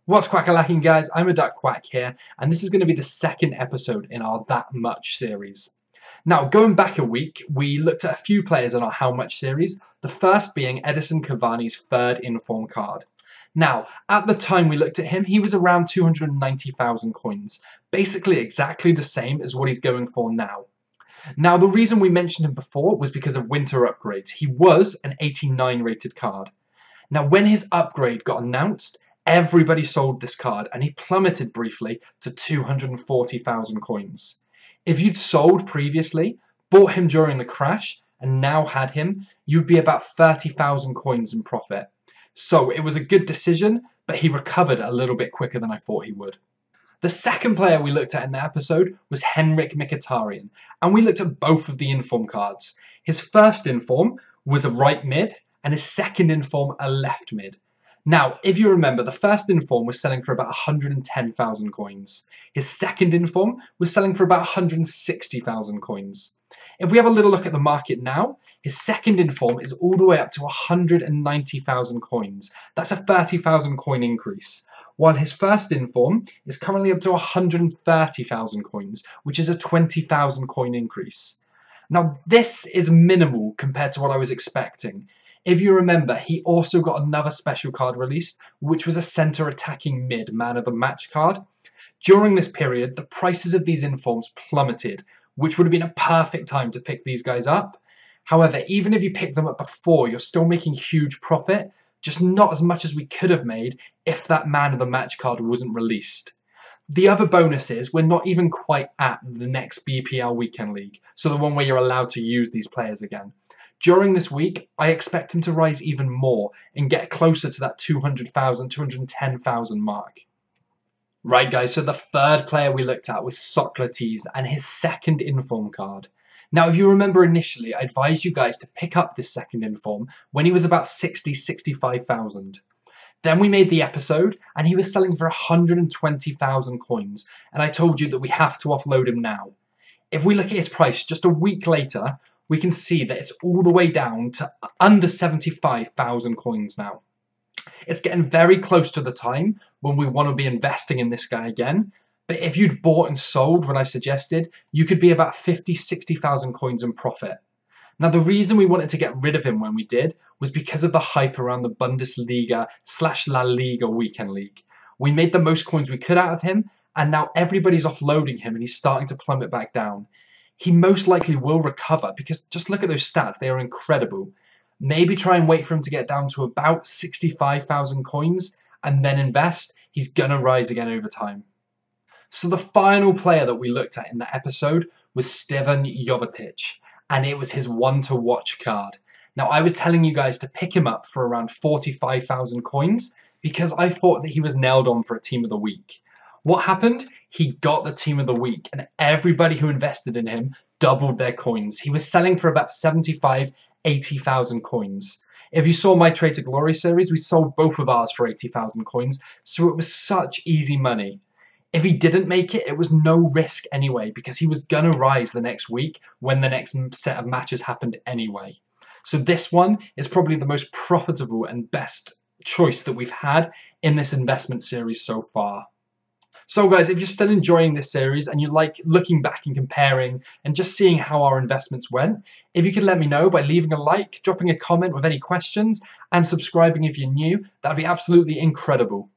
What's quack-a-lacking, guys? I'm a Duck Quack here, and this is going to be the second episode in our That Much series. Now, going back a week, we looked at a few players in our How Much series, the first being Edison Cavani's third inform card. Now, at the time we looked at him, he was around 290,000 coins, basically exactly the same as what he's going for now. Now, the reason we mentioned him before was because of winter upgrades. He was an 89 rated card. Now, when his upgrade got announced, everybody sold this card and he plummeted briefly to 240,000 coins. If you'd sold previously, bought him during the crash, and now had him, you'd be about 30,000 coins in profit. So it was a good decision, but he recovered a little bit quicker than I thought he would. The second player we looked at in the episode was Henrik Mkhitaryan, and we looked at both of the inform cards. His first inform was a right mid, and his second inform a left mid. Now, if you remember, the first inform was selling for about 110,000 coins. His second inform was selling for about 160,000 coins. If we have a little look at the market now, his second inform is all the way up to 190,000 coins. That's a 30,000 coin increase. While his first inform is currently up to 130,000 coins, which is a 20,000 coin increase. Now, this is minimal compared to what I was expecting. If you remember, he also got another special card released, which was a centre attacking mid man of the match card. During this period, the prices of these informs plummeted, which would have been a perfect time to pick these guys up. However, even if you pick them up before, you're still making huge profit, just not as much as we could have made if that man of the match card wasn't released. The other bonus is we're not even quite at the next BPL Weekend League, so the one where you're allowed to use these players again. During this week, I expect him to rise even more and get closer to that 200,000, 210,000 mark. Right, guys, so the third player we looked at was Socrates and his second inform card. Now, if you remember initially, I advised you guys to pick up this second inform when he was about 60, 65,000. Then we made the episode and he was selling for 120,000 coins, and I told you that we have to offload him now. If we look at his price just a week later, we can see that it's all the way down to under 75,000 coins now. It's getting very close to the time when we want to be investing in this guy again. But if you'd bought and sold when I suggested, you could be about 50, 60,000 coins in profit. Now, the reason we wanted to get rid of him when we did was because of the hype around the Bundesliga/La Liga Weekend League. We made the most coins we could out of him, and now everybody's offloading him and he's starting to plummet back down. He most likely will recover because just look at those stats, they are incredible. Maybe try and wait for him to get down to about 65,000 coins and then invest. He's going to rise again over time. So the final player that we looked at in that episode was Stevan Jovetic, and it was his one to watch card. Now, I was telling you guys to pick him up for around 45,000 coins because I thought that he was nailed on for a team of the week. What happened? He got the team of the week, and everybody who invested in him doubled their coins. He was selling for about 75, 80,000 coins. If you saw my Trade to Glory series, we sold both of ours for 80,000 coins, so it was such easy money. If he didn't make it, it was no risk anyway, because he was going to rise the next week when the next set of matches happened anyway. So this one is probably the most profitable and best choice that we've had in this investment series so far. So guys, if you're still enjoying this series and you like looking back and comparing and just seeing how our investments went, if you could let me know by leaving a like, dropping a comment with any questions, and subscribing if you're new, that'd be absolutely incredible.